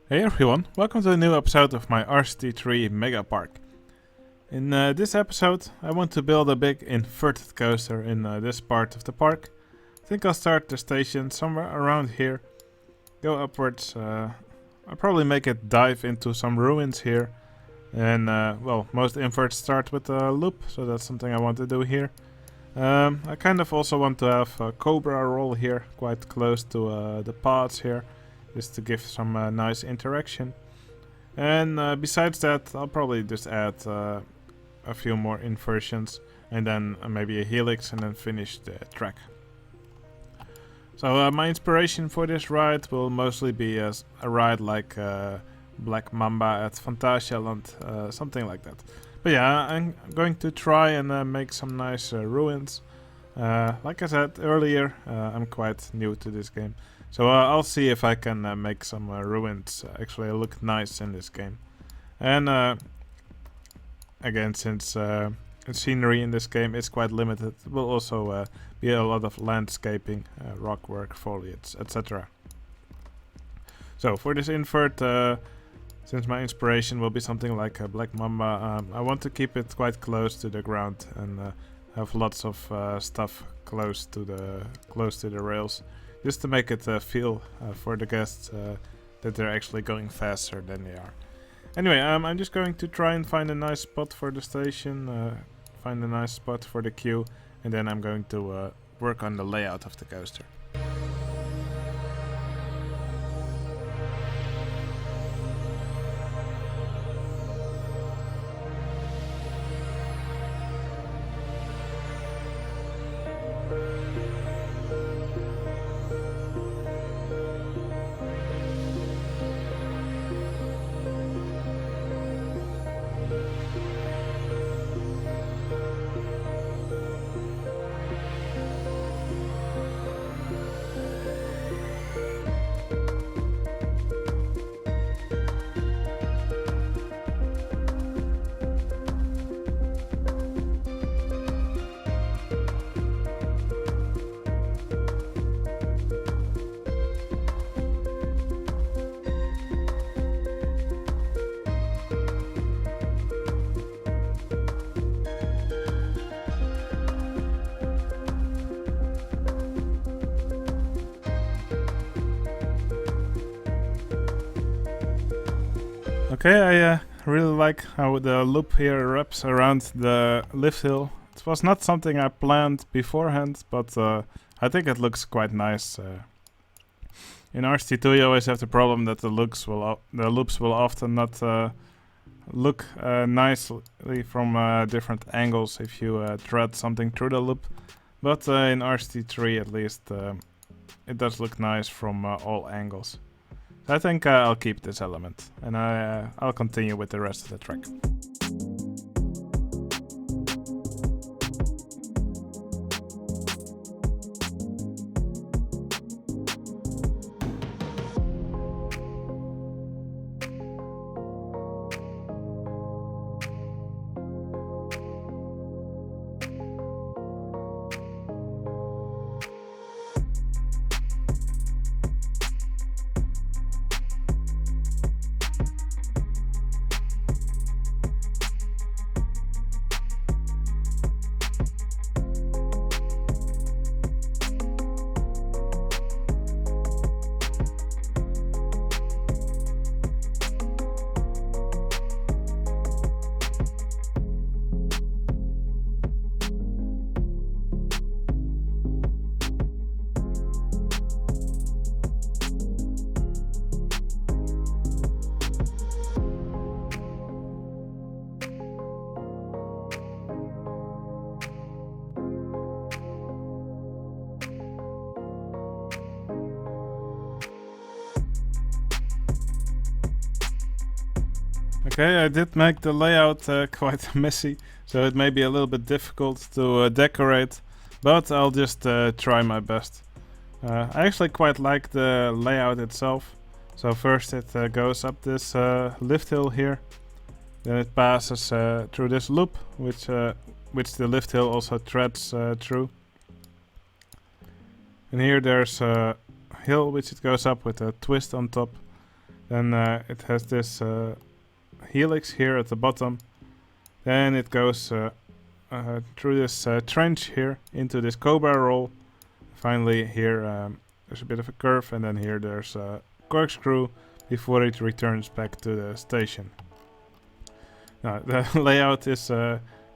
Hey everyone, welcome to a new episode of my RCT3 Megapark. In this episode, I want to build a big inverted coaster in this part of the park. I think I'll start the station somewhere around here, go upwards. I'll probably make it dive into some ruins here. And well, most inverts start with a loop, so that's something I want to do here. I kind of also want to have a cobra roll here, quite close to the paths here, just to give some nice interaction. And besides that, I'll probably just add a few more inversions, and then maybe a helix, and then finish the track. So my inspiration for this ride will mostly be a ride like Black Mamba at Phantasialand, something like that. But yeah, I'm going to try and make some nice ruins. Like I said earlier, I'm quite new to this game. So I'll see if I can make some ruins actually look nice in this game. And again, since scenery in this game is quite limited, it will also be a lot of landscaping, rock work, foliage, etc. So for this invert, since my inspiration will be something like a Black Mamba, I want to keep it quite close to the ground and have lots of stuff close to the rails, just to make it feel for the guests that they're actually going faster than they are. Anyway, I'm just going to try and find a nice spot for the station, find a nice spot for the queue, and then I'm going to work on the layout of the coaster. Okay, I really like how the loop here wraps around the lift hill. It was not something I planned beforehand, but I think it looks quite nice. In RCT2 you always have the problem that the loops will often not look nicely from different angles if you thread something through the loop. But in RCT3 at least it does look nice from all angles. I think I'll keep this element, and I'll continue with the rest of the track. Okay, I did make the layout quite messy, so it may be a little bit difficult to decorate, but I'll just try my best. I actually quite like the layout itself. So first it goes up this lift hill here, then it passes through this loop, which the lift hill also threads through. And here there's a hill which it goes up with a twist on top. Then it has this helix here at the bottom. Then it goes through this trench here into this cobra roll. Finally here there's a bit of a curve, and then here there's a corkscrew before it returns back to the station. Now the layout is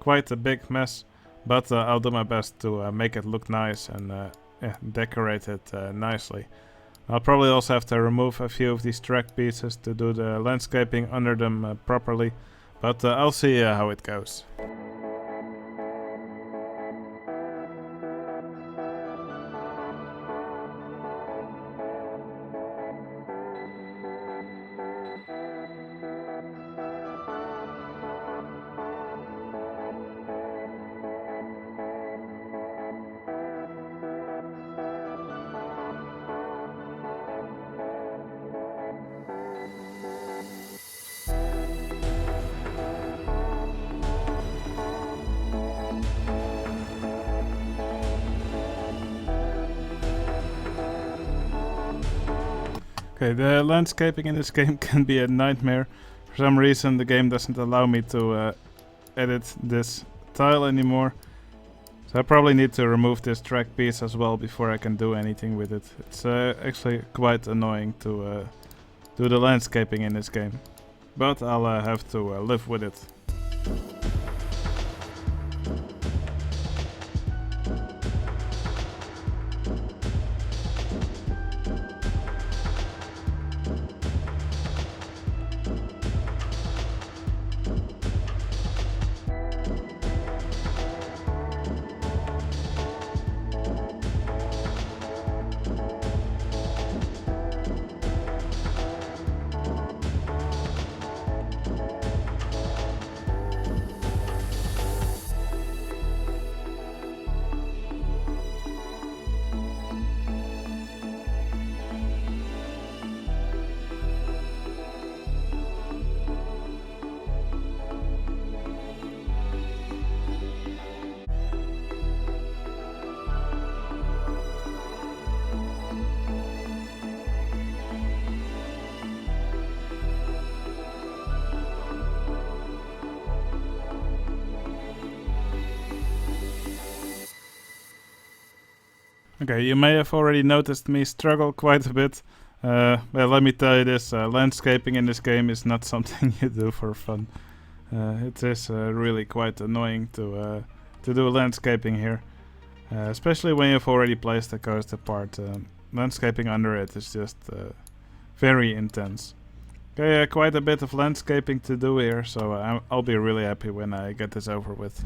quite a big mess, but I'll do my best to make it look nice and decorate it nicely. I'll probably also have to remove a few of these track pieces to do the landscaping under them properly, but I'll see how it goes. Okay, the landscaping in this game can be a nightmare. For some reason the game doesn't allow me to edit this tile anymore. So I probably need to remove this track piece as well before I can do anything with it. It's actually quite annoying to do the landscaping in this game. But I'll have to live with it. Okay, you may have already noticed me struggle quite a bit. Well, let me tell you this, landscaping in this game is not something you do for fun. It is really quite annoying to do landscaping here. Especially when you've already placed the coaster part. Landscaping under it is just very intense. Okay, quite a bit of landscaping to do here, so I'll be really happy when I get this over with.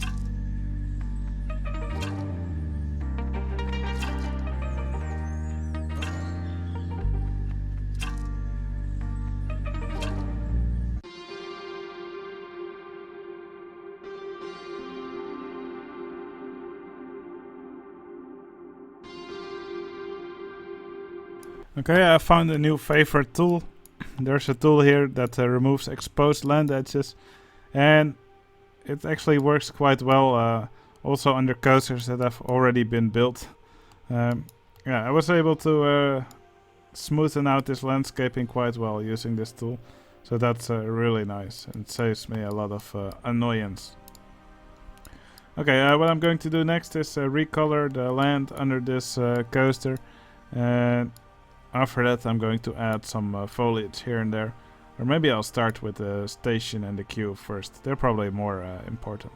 Okay, I found a new favorite tool. There's a tool here that removes exposed land edges, and it actually works quite well also under coasters that have already been built. Yeah, I was able to smoothen out this landscaping quite well using this tool, so that's really nice and saves me a lot of annoyance. Okay, what I'm going to do next is recolor the land under this coaster, and after that I'm going to add some foliage here and there. Or maybe I'll start with the station and the queue first. They're probably more important.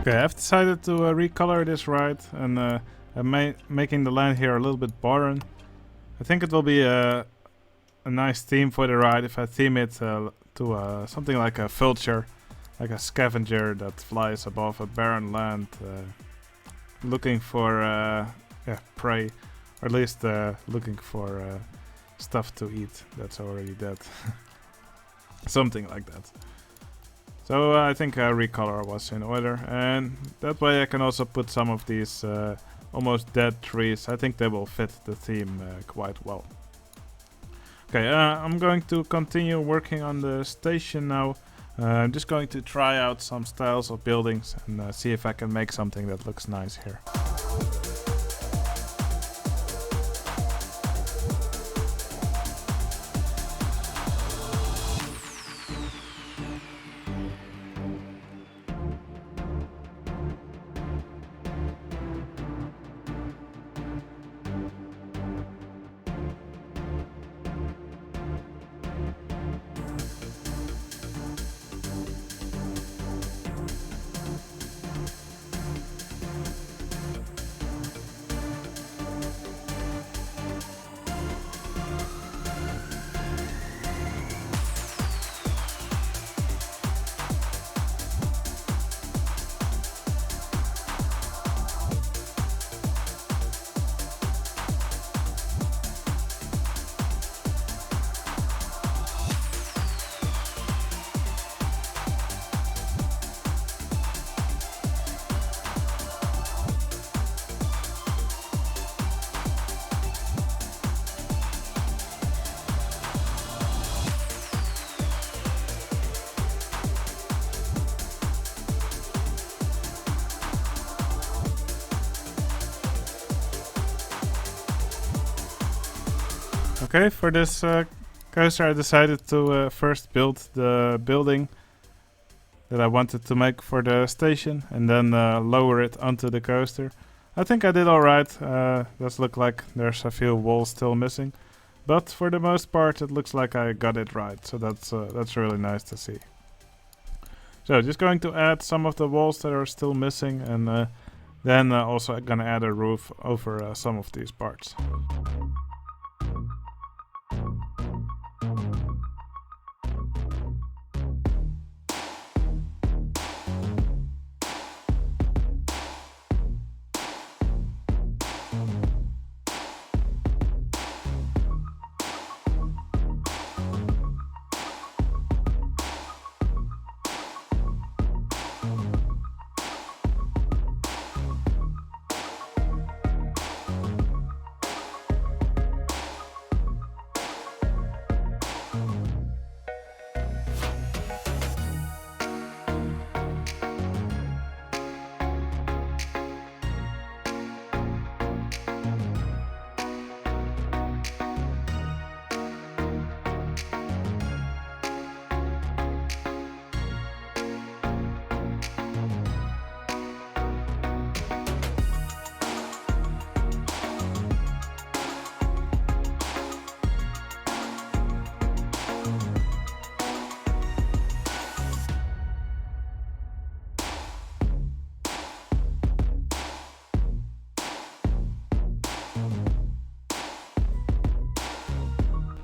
Okay, I've decided to recolor this ride and making the land here a little bit barren. I think it will be a nice theme for the ride if I theme it to something like a vulture, like a scavenger that flies above a barren land, looking for prey, or at least looking for stuff to eat that's already dead. Something like that. So I think recolor was in order, and that way I can also put some of these almost dead trees. I think they will fit the theme quite well. Okay, I'm going to continue working on the station now. I'm just going to try out some styles of buildings and see if I can make something that looks nice here. Okay, for this coaster I decided to first build the building that I wanted to make for the station and then lower it onto the coaster. I think I did alright. Does look like there's a few walls still missing, but for the most part it looks like I got it right, so that's really nice to see. So just going to add some of the walls that are still missing, and then also gonna add a roof over some of these parts.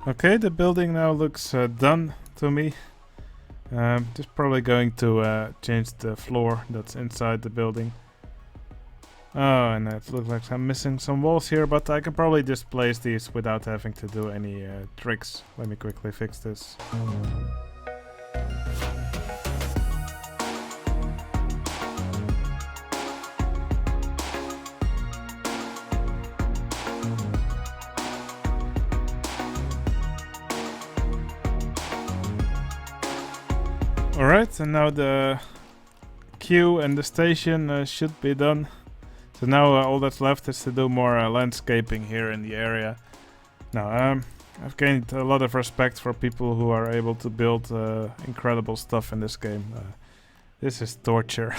Okay, the building now looks done to me. Just probably going to change the floor that's inside the building. Oh, and it looks like I'm missing some walls here, but I can probably just place these without having to do any tricks. Let me quickly fix this. Alright, and now the queue and the station should be done. So now all that's left is to do more landscaping here in the area. Now, I've gained a lot of respect for people who are able to build incredible stuff in this game. This is torture.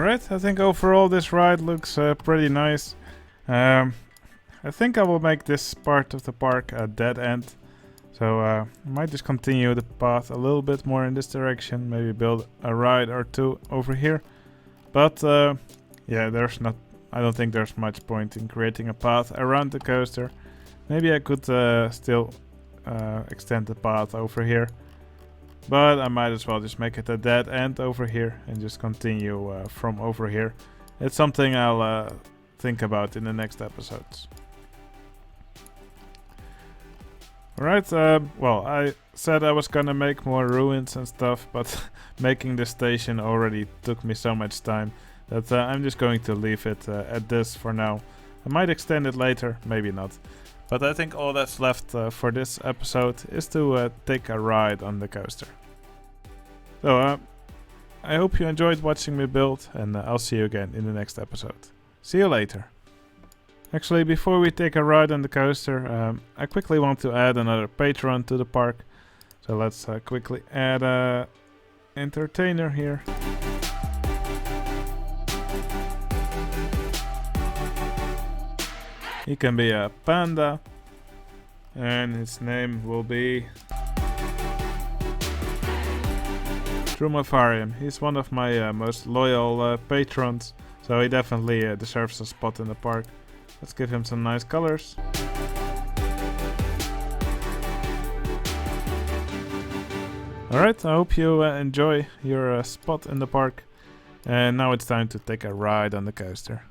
Alright, I think overall this ride looks pretty nice. I think I will make this part of the park a dead end. So I might just continue the path a little bit more in this direction. Maybe build a ride or two over here. But yeah, I don't think there's much point in creating a path around the coaster. Maybe I could still extend the path over here. But I might as well just make it a dead end over here and just continue from over here. It's something I'll think about in the next episodes. Alright, well, I said I was gonna make more ruins and stuff, but making this station already took me so much time that I'm just going to leave it at this for now. I might extend it later, maybe not. But I think all that's left for this episode is to take a ride on the coaster. So, I hope you enjoyed watching me build, and I'll see you again in the next episode. See you later. Actually, before we take a ride on the coaster, I quickly want to add another patron to the park. So let's quickly add a entertainer here. He can be a panda, and his name will be Drumafarium. He's one of my most loyal patrons, so he definitely deserves a spot in the park. Let's give him some nice colors. Alright, I hope you enjoy your spot in the park. And now it's time to take a ride on the coaster.